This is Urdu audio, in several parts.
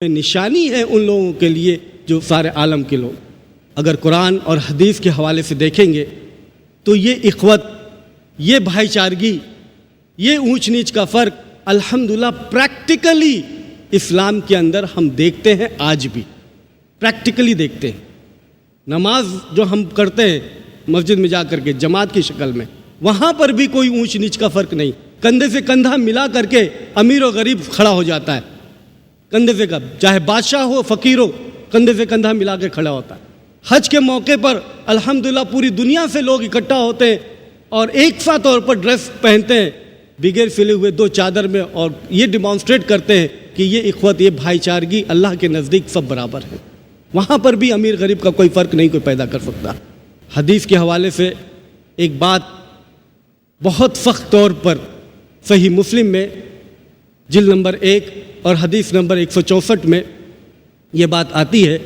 نشانی ہے ان لوگوں کے لیے جو سارے عالم کے لوگ اگر قرآن اور حدیث کے حوالے سے دیکھیں گے تو یہ اخوت، یہ بھائی چارگی، یہ اونچ نیچ کا فرق الحمدللہ پریکٹیکلی اسلام کے اندر ہم دیکھتے ہیں، آج بھی پریکٹیکلی دیکھتے ہیں۔ نماز جو ہم کرتے ہیں مسجد میں جا کر کے جماعت کی شکل میں، وہاں پر بھی کوئی اونچ نیچ کا فرق نہیں، کندھے سے کندھا ملا کر کے امیر و غریب کھڑا ہو جاتا ہے، کندھے سے چاہے بادشاہ ہو فقیر ہو، کندھے سے کندھا ملا کے کھڑا ہوتا ہے۔ حج کے موقع پر الحمدللہ پوری دنیا سے لوگ اکٹھا ہوتے ہیں اور ایک سا طور پر ڈریس پہنتے ہیں بغیر سلے ہوئے دو چادر میں، اور یہ ڈیمانسٹریٹ کرتے ہیں کہ یہ اخوت، یہ بھائی چارگی اللہ کے نزدیک سب برابر ہے۔ وہاں پر بھی امیر غریب کا کوئی فرق نہیں کوئی پیدا کر سکتا۔ حدیث کے حوالے سے ایک بات بہت سخت طور پر صحیح مسلم میں جلد نمبر 1 اور حدیث نمبر 164 میں یہ بات آتی ہے۔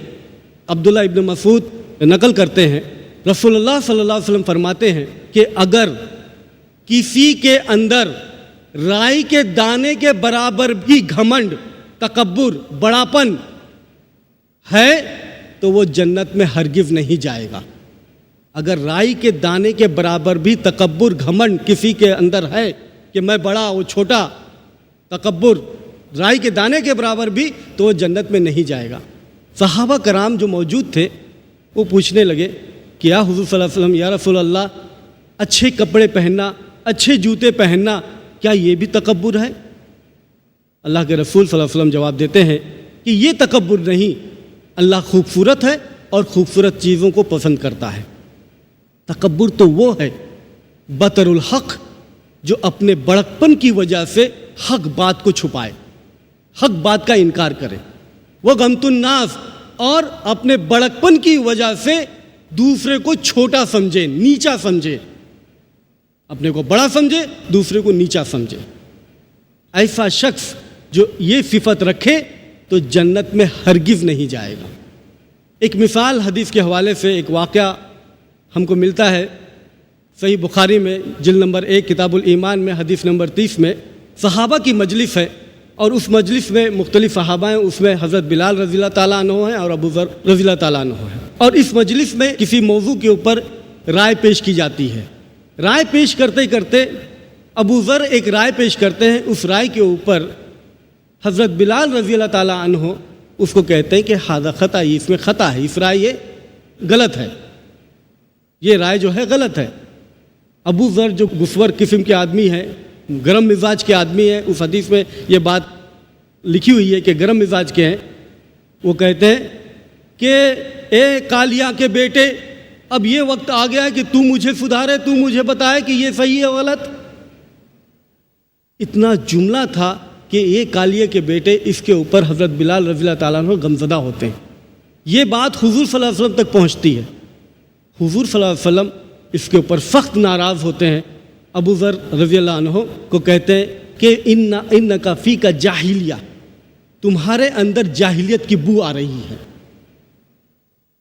عبداللہ ابن مسعود نقل کرتے ہیں، رسول اللہ صلی اللہ علیہ وسلم فرماتے ہیں کہ اگر کسی کے اندر رائی کے دانے کے برابر بھی گھمنڈ، تکبر، بڑاپن ہے تو وہ جنت میں ہرگز نہیں جائے گا۔ اگر رائی کے دانے کے برابر بھی تکبر، گھمنڈ کسی کے اندر ہے کہ میں بڑا وہ چھوٹا، تکبر رائی کے دانے کے برابر بھی، تو وہ جنت میں نہیں جائے گا۔ صحابہ کرام جو موجود تھے وہ پوچھنے لگے کہ یا حضور صلی اللہ علیہ وسلم، یا رسول اللہ، اچھے کپڑے پہننا، اچھے جوتے پہننا، کیا یہ بھی تکبر ہے؟ اللہ کے رسول صلی اللہ علیہ وسلم جواب دیتے ہیں کہ یہ تکبر نہیں، اللہ خوبصورت ہے اور خوبصورت چیزوں کو پسند کرتا ہے۔ تکبر تو وہ ہے بطر الحق، جو اپنے بڑکپن کی وجہ سے حق بات کو چھپائے، حق بات کا انکار کرے، وہ غمت الناس، اور اپنے بڑکپن کی وجہ سے دوسرے کو چھوٹا سمجھے، نیچا سمجھے، اپنے کو بڑا سمجھے، دوسرے کو نیچا سمجھے۔ ایسا شخص جو یہ صفت رکھے تو جنت میں ہرگز نہیں جائے گا۔ ایک مثال حدیث کے حوالے سے ایک واقعہ ہم کو ملتا ہے صحیح بخاری میں جلد نمبر 1 کتاب الایمان میں حدیث نمبر 30 میں صحابہ کی مجلس ہے، اور اس مجلس میں مختلف صحابہ ہیں، اس میں حضرت بلال رضی اللہ تعالیٰ عنہ ہیں اور ابو ذر رضی اللہ تعالیٰ عنہ ہیں، اور اس مجلس میں کسی موضوع کے اوپر رائے پیش کی جاتی ہے۔ رائے پیش کرتے کرتے ابو ذر ایک رائے پیش کرتے ہیں، اس رائے کے اوپر حضرت بلال رضی اللہ تعالیٰ عنہ اس کو کہتے ہیں کہ ھذا خطا، اس میں خطا ہے، اس رائے یہ غلط ہے، یہ رائے جو ہے غلط ہے۔ ابو ذر جو غسور قسم کے آدمی ہے، گرم مزاج کے آدمی ہے، اس حدیث میں یہ بات لکھی ہوئی ہے کہ گرم مزاج کے ہیں، وہ کہتے ہیں کہ اے کالیا کے بیٹے، اب یہ وقت آ گیا ہے کہ تو مجھے سدھارے، تو مجھے بتائے کہ یہ صحیح ہے غلط۔ اتنا جملہ تھا کہ یہ کالیے کے بیٹے، اس کے اوپر حضرت بلال رضی اللہ تعالیٰ عنہ غمزدہ ہوتے ہیں۔ یہ بات حضور صلی اللہ علیہ وسلم تک پہنچتی ہے، حضور صلی اللہ علیہ وسلم اس کے اوپر سخت ناراض ہوتے ہیں، ابو ذر رضی اللہ عنہ کو کہتے ہیں کہ انک فیک جاہلیہ، تمہارے اندر جاہلیت کی بو آ رہی ہے۔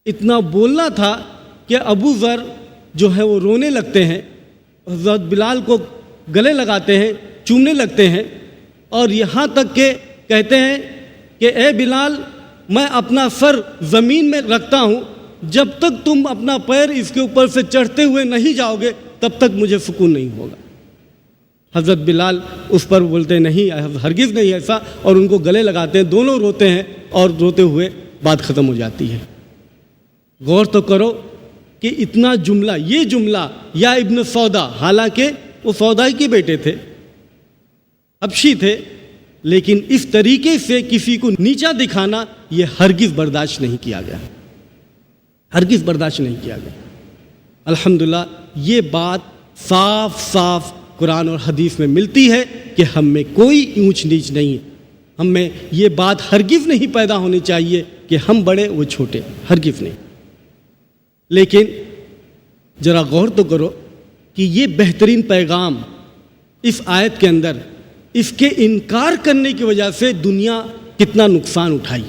اتنا بولنا تھا کہ ابو ذر جو ہے وہ رونے لگتے ہیں، حضرت بلال کو گلے لگاتے ہیں، چومنے لگتے ہیں، اور یہاں تک کہ کہتے ہیں کہ اے بلال، میں اپنا سر زمین میں رکھتا ہوں، جب تک تم اپنا پیر اس کے اوپر سے چڑھتے ہوئے نہیں جاؤ گے تب تک مجھے سکون نہیں ہوگا۔ حضرت بلال اس پر بولتے نہیں، ہرگز نہیں ایسا، اور ان کو گلے لگاتے ہیں، دونوں روتے ہیں، اور روتے ہوئے بات ختم ہو جاتی ہے۔ غور تو کرو کہ اتنا جملہ، یہ جملہ یا ابن سودا، حالانکہ وہ سودائی کے بیٹے تھے، حبشی تھے، لیکن اس طریقے سے کسی کو نیچا دکھانا یہ ہرگز برداشت نہیں کیا گیا، ہرگز برداشت نہیں کیا گیا۔ الحمدللہ یہ بات صاف صاف قرآن اور حدیث میں ملتی ہے کہ ہم میں کوئی اونچ نیچ نہیں ہے، ہم میں یہ بات ہرگز نہیں پیدا ہونی چاہیے کہ ہم بڑے وہ چھوٹے، ہرگز نہیں۔ لیکن ذرا غور تو کرو کہ یہ بہترین پیغام اس آیت کے اندر، اس کے انکار کرنے کی وجہ سے دنیا کتنا نقصان اٹھائی،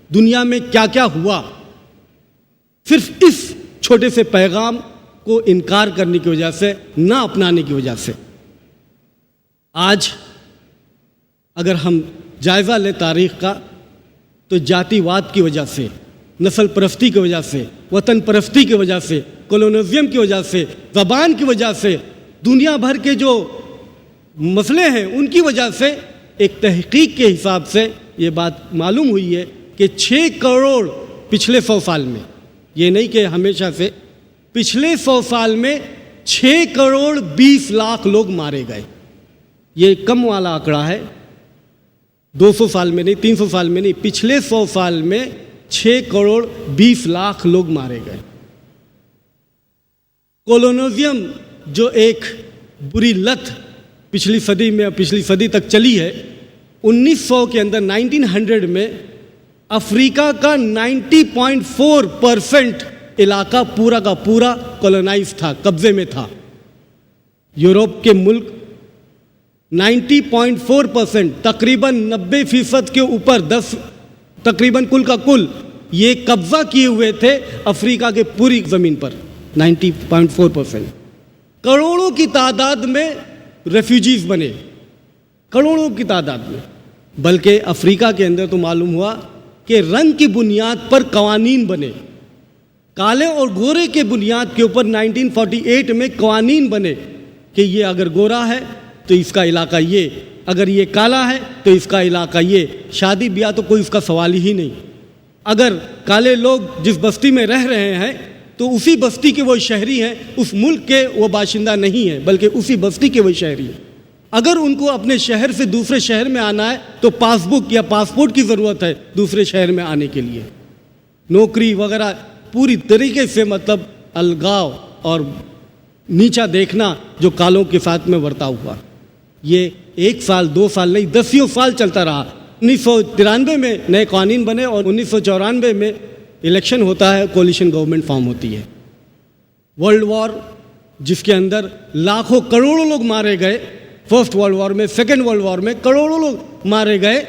دنیا میں کیا کیا ہوا، صرف اس چھوٹے سے پیغام کو انکار کرنے کی وجہ سے، نہ اپنانے کی وجہ سے۔ آج اگر ہم جائزہ لیں تاریخ کا تو جاتی واد کی وجہ سے، نسل پرستی کی وجہ سے، وطن پرستی کی وجہ سے، کولونیزم کی وجہ سے، زبان کی وجہ سے، دنیا بھر کے جو مسئلے ہیں ان کی وجہ سے ایک تحقیق کے حساب سے یہ بات معلوم ہوئی ہے کہ 6 کروڑ پچھلے 100 سال میں، یہ نہیں کہ ہمیشہ سے، پچھلے 100 سال میں 6 کروڑ 20 لاکھ لوگ مارے گئے۔ یہ کم والا آنکڑا ہے، 200 سال میں نہیں، 300 سال میں نہیں، پچھلے 100 سال میں 6 کروڑ 20 لاکھ لوگ مارے گئے۔ کولونیزم جو ایک بری لت پچھلی صدی میں، پچھلی صدی تک چلی ہے، 1900 کے اندر 1900 میں افریقہ کا 90.4% علاقہ پورا کا پورا کولونائز تھا، قبضے میں تھا۔ یورپ کے ملک 90.4%، تقریباً 90% کے اوپر، تقریباً کل کا کل یہ قبضہ کیے ہوئے تھے افریقہ کے پوری زمین پر، 90.4%۔ کروڑوں کی تعداد میں ریفیوجیز بنے، کروڑوں کی تعداد میں، بلکہ افریقہ کے اندر تو معلوم ہوا کہ رنگ کی بنیاد پر قوانین بنے، کالے اور گورے کے بنیاد کے اوپر 1948 میں قوانین بنے کہ یہ اگر گورا ہے تو اس کا علاقہ یہ، اگر یہ کالا ہے تو اس کا علاقہ یہ، شادی بیاہ تو کوئی اس کا سوال ہی نہیں۔ اگر کالے لوگ جس بستی میں رہ رہے ہیں تو اسی بستی کے وہ شہری ہیں، اس ملک کے وہ باشندہ نہیں ہیں، بلکہ اسی بستی کے وہ شہری ہیں۔ اگر ان کو اپنے شہر سے دوسرے شہر میں آنا ہے تو پاس بک یا پاسپورٹ کی ضرورت ہے دوسرے شہر میں آنے کے لیے۔ نوکری وغیرہ پوری طریقے سے مطلب الگاؤ اور نیچا دیکھنا جو کالوں کے ساتھ میں برتا ہوا، یہ 1 سال 2 سال نہیں، 10 سال چلتا رہا۔ 1993 میں نئے قوانین بنے اور 1994 میں الیکشن ہوتا ہے، کولیشن گورنمنٹ فارم ہوتی ہے۔ ورلڈ وار جس کے اندر لاکھوں کروڑوں لوگ مارے گئے، فرسٹ ورلڈ وار میں، سیکنڈ ورلڈ وار میں کروڑوں لوگ مارے گئے،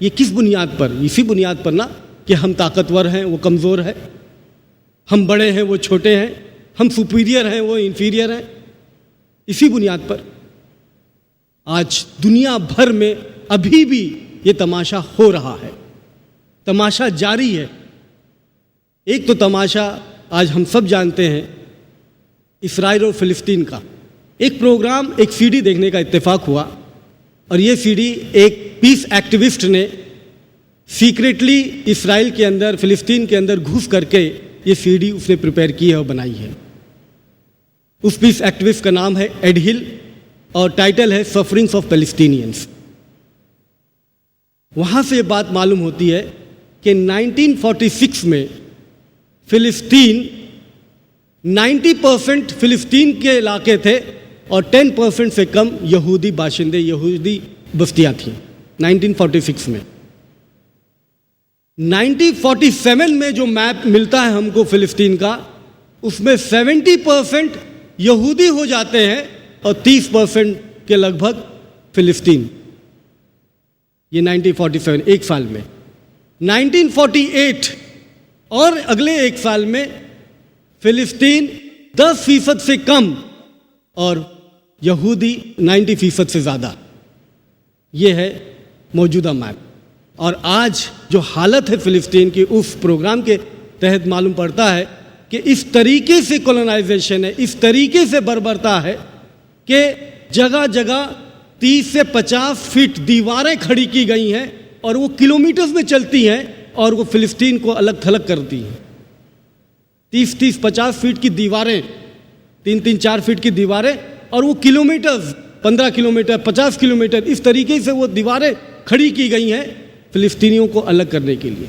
یہ کس بنیاد پر؟ اسی بنیاد پر نا کہ ہم طاقتور ہیں وہ کمزور ہے، ہم بڑے ہیں وہ چھوٹے ہیں، ہم سپیریئر ہیں وہ انفیریئر ہیں، اسی بنیاد پر آج دنیا بھر میں ابھی بھی یہ تماشا ہو رہا ہے، تماشا جاری ہے۔ ایک تو تماشا آج ہم سب جانتے ہیں اسرائیل اور فلسطین کا، ایک پروگرام، ایک سی ڈی دیکھنے کا اتفاق ہوا، اور یہ سی ڈی ایک پیس ایکٹیوسٹ نے سیکریٹلی اسرائیل کے اندر، فلسطین کے اندر گھس کر کے یہ سی ڈی اس نے پریپیئر کی ہے اور بنائی ہے۔ اس پیس ایکٹیوسٹ کا نام ہے ایڈ ہل اور ٹائٹل ہے سفرنگس آف پیلسٹینینز۔ وہاں سے یہ بات معلوم ہوتی ہے کہ 1946 میں فلسطین 90% فلسطین کے علاقے تھے اور 10% سے کم یہودی باشندے، یہودی بستیاں تھیں 1946 میں۔ 1947 میں جو میپ ملتا ہے ہم کو فلسطین کا، اس میں 70% یہودی ہو جاتے ہیں اور 30% کے لگ بھگ فلسطین، یہ 1947 ایک سال میں۔ 1948 اور اگلے ایک سال میں فلسطین 10% سے کم اور یہودی 90% سے زیادہ، یہ ہے موجودہ میپ۔ اور آج جو حالت ہے فلسطین کی، اس پروگرام کے تحت معلوم پڑتا ہے کہ اس طریقے سے کولونائزیشن ہے، اس طریقے سے بربرتا ہے کہ جگہ جگہ 30 سے 50 فٹ دیواریں کھڑی کی گئی ہیں اور وہ کلومیٹرز میں چلتی ہیں اور وہ فلسطین کو الگ تھلگ کرتی ہیں۔ 30-50 فٹ کی دیواریں، 3-4 فٹ کی دیواریں، اور وہ کلومیٹرز، 15 کلومیٹر، 50 کلومیٹر، اس طریقے سے وہ دیواریں کھڑی کی گئی ہیں فلسطینیوں کو الگ کرنے کے لیے۔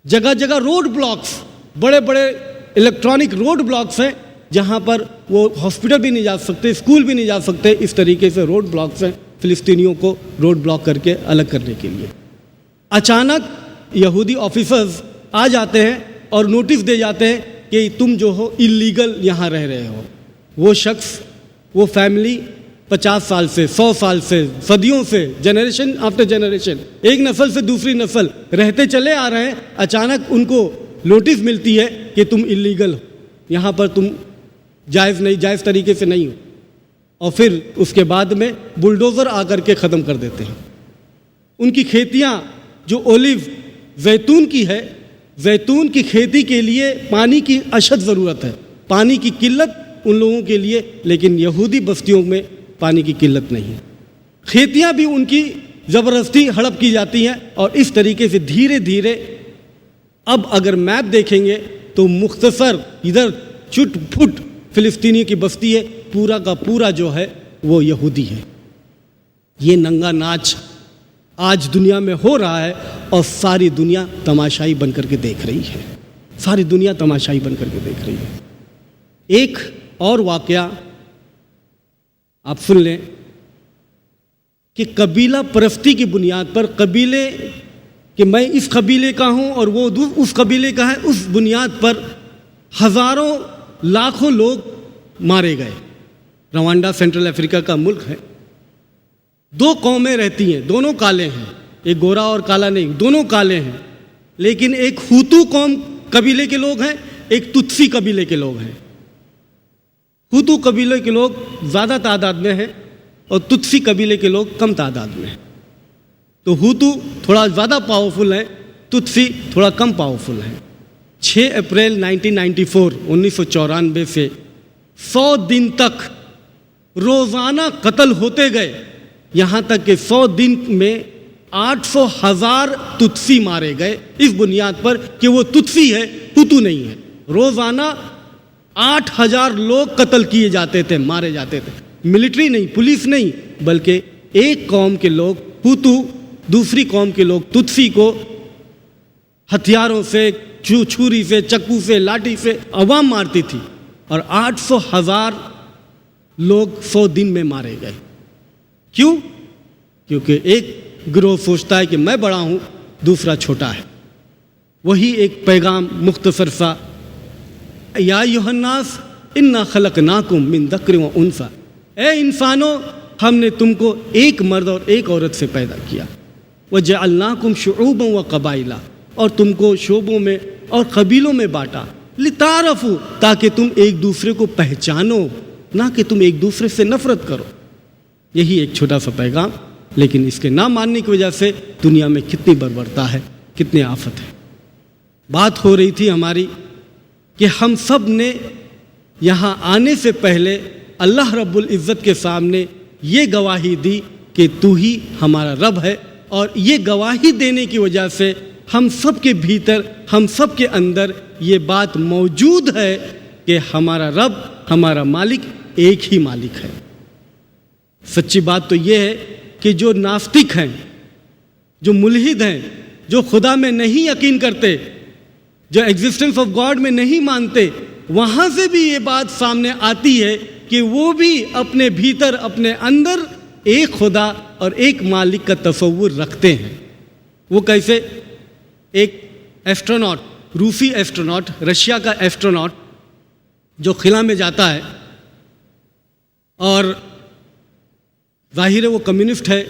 جگہ جگہ روڈ بلاکس، بڑے بڑے الیکٹرانک روڈ بلاکس ہیں جہاں پر وہ ہاسپٹل بھی نہیں جا سکتے، اسکول بھی نہیں جا سکتے، اس طریقے سے روڈ بلاکس ہیں فلسطینیوں کو روڈ بلاک کر کے الگ کرنے کے لیے۔ اچانک یہودی آفیسرز آ جاتے ہیں اور نوٹس دے جاتے ہیں کہ تم جو ہو اللیگل یہاں رہ رہے ہو۔ وہ شخص، وہ فیملی 50 سال سے، 100 سال سے، صدیوں سے، جنریشن آفٹر جنریشن، ایک نسل سے دوسری نسل رہتے چلے آ رہے ہیں، اچانک ان کو نوٹس ملتی ہے کہ تم اللیگل ہو، یہاں پر تم جائز طریقے سے نہیں ہو، اور پھر اس کے بعد میں بلڈوزر آ کر کے ختم کر دیتے ہیں۔ ان کی کھیتیاں جو اولیو زیتون کی ہے. زیتون کی کھیتی کے لیے پانی کی اشد ضرورت ہے، پانی کی قلت ان لوگوں کے لیے، لیکن یہودی بستیوں میں پانی کی قلت نہیں. کھیتیاں بھی ان کی زبردستی ہڑپ کی جاتی ہیں، اور اس طریقے سے دھیرے دھیرے اب اگر میپ دیکھیں گے تو مختصر ادھر چٹ پھٹ فلسطینی کی بستی ہے، پورا کا پورا جو ہے وہ یہودی ہے. یہ ننگا ناچ آج دنیا میں ہو رہا ہے، اور ساری دنیا تماشائی بن کر کے دیکھ رہی ہے، ساری دنیا تماشائی بن کر کے دیکھ رہی ہے. ایک اور واقعہ آپ سن لیں کہ قبیلہ پرستی کی بنیاد پر، قبیلے کہ میں اس قبیلے کا ہوں اور وہ اس قبیلے کا ہے، اس بنیاد پر ہزاروں لاکھوں لوگ مارے گئے. روانڈا سینٹرل افریقہ کا ملک ہے. 2 قومیں رہتی ہیں، دونوں کالے ہیں، ایک گورا اور کالا نہیں، دونوں کالے ہیں، لیکن ایک ہوتو قوم قبیلے کے لوگ ہیں، ایک تتسی قبیلے کے لوگ ہیں. ہوتو قبیلے کے لوگ زیادہ تعداد میں ہیں اور تتسی قبیلے کے لوگ کم تعداد میں ہیں. تو ہوتو تھوڑا زیادہ پاورفل ہیں، تتسی تھوڑا کم پاورفل ہیں. 6 اپریل 1994 سے 100 دن تک روزانہ قتل ہوتے گئے، یہاں تک کہ 100 دن میں 800,000 تتسی مارے گئے، اس بنیاد پر کہ وہ تتسی ہے، ہوتو نہیں ہے. روزانہ 8,000 لوگ قتل کیے جاتے تھے، مارے جاتے تھے. ملٹری نہیں، پولیس نہیں، بلکہ ایک قوم کے لوگ ہوتو دوسری قوم کے لوگ تتسی کو ہتھیاروں سے، چھری سے، چکو سے، لاٹھی سے عوام مارتی تھی، اور 800,000 لوگ 100 دن میں مارے گئے. کیوں؟ کیونکہ ایک گروہ سوچتا ہے کہ میں بڑا ہوں، دوسرا چھوٹا ہے. وہی ایک پیغام مختصر سا، یا ایھا الناس انا خلقناکم من ذکر و انثی، اے انسانوں ہم نے تم کو ایک مرد اور ایک عورت سے پیدا کیا. وجعلناکم شعوبا و قبائل، اور تم کو شعبوں میں اور قبیلوں میں بانٹا. لتعارفوا، تاکہ تم ایک دوسرے کو پہچانو، نہ کہ تم ایک دوسرے سے نفرت کرو. یہی ایک چھوٹا سا پیغام، لیکن اس کے نہ ماننے کی وجہ سے دنیا میں کتنی بربرتا ہے، کتنی آفت ہے. بات ہو رہی تھی ہماری کہ ہم سب نے یہاں آنے سے پہلے اللہ رب العزت کے سامنے یہ گواہی دی کہ تو ہی ہمارا رب ہے، اور یہ گواہی دینے کی وجہ سے ہم سب کے بھیتر، ہم سب کے اندر یہ بات موجود ہے کہ ہمارا رب، ہمارا مالک ایک ہی مالک ہے. سچی بات تو یہ ہے کہ جو ناستک ہیں، جو ملحد ہیں، جو خدا میں نہیں یقین کرتے، جو ایگزسٹنس آف گاڈ میں نہیں مانتے، وہاں سے بھی یہ بات سامنے آتی ہے کہ وہ بھی اپنے بھیتر، اپنے اندر ایک خدا اور ایک مالک کا تصور رکھتے ہیں. وہ کیسے؟ ایک ایسٹروناٹ، روسی ایسٹروناٹ، رشیا کا ایسٹروناٹ جو خلا میں جاتا ہے، اور ظاہر ہے وہ کمیونسٹ ہے،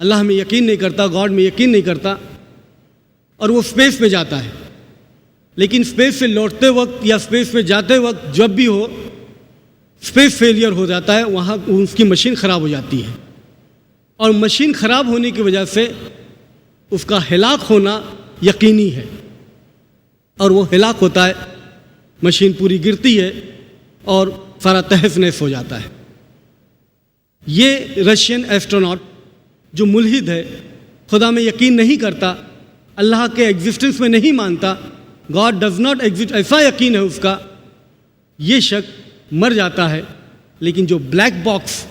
اللہ میں یقین نہیں کرتا، گاڈ میں یقین نہیں کرتا، اور وہ اسپیس پہ جاتا ہے. لیکن اسپیس سے لوٹتے وقت یا اسپیس پہ جاتے وقت جب بھی ہو، اسپیس فیلئر ہو جاتا ہے، وہاں اس کی مشین خراب ہو جاتی ہے، اور مشین خراب ہونے کی وجہ سے اس کا ہلاک ہونا یقینی ہے، اور وہ ہلاک ہوتا ہے، مشین پوری گرتی ہے اور سارا تہس نہس ہو جاتا ہے. یہ رشین ایسٹروناٹ جو ملحد ہے، خدا میں یقین نہیں کرتا، اللہ کے ایگزسٹنس میں نہیں مانتا، گاڈ ڈز ناٹ ایگزسٹ، ایسا یقین ہے اس کا، یہ شخص مر جاتا ہے. لیکن جو بلیک باکس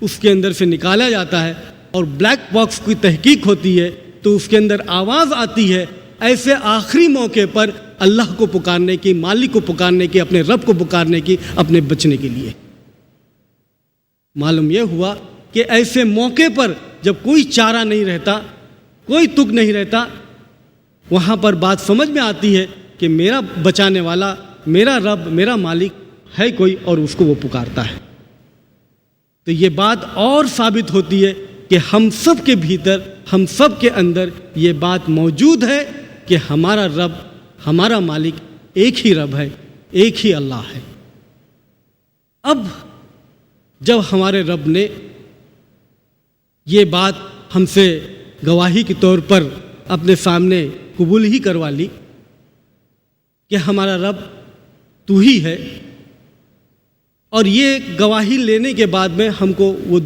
اس کے اندر سے نکالا جاتا ہے اور بلیک باکس کی تحقیق ہوتی ہے تو اس کے اندر آواز آتی ہے، ایسے آخری موقع پر اللہ کو پکارنے کی، مالک کو پکارنے کی، اپنے رب کو پکارنے کی، اپنے بچنے کے لیے. معلوم یہ ہوا کہ ایسے موقع پر جب کوئی چارہ نہیں رہتا، کوئی تک نہیں رہتا، وہاں پر بات سمجھ میں آتی ہے کہ میرا بچانے والا، میرا رب، میرا مالک ہے کوئی، اور اس کو وہ پکارتا ہے. تو یہ بات اور ثابت ہوتی ہے کہ ہم سب کے بھیتر، ہم سب کے اندر یہ بات موجود ہے کہ ہمارا رب، ہمارا مالک ایک ہی رب ہے، ایک ہی اللہ ہے. اب جب ہمارے رب نے یہ بات ہم سے گواہی کے طور پر اپنے سامنے قبول ہی کروا لی کہ ہمارا رب تو ہی ہے، اور یہ گواہی لینے کے بعد میں ہم کو وہ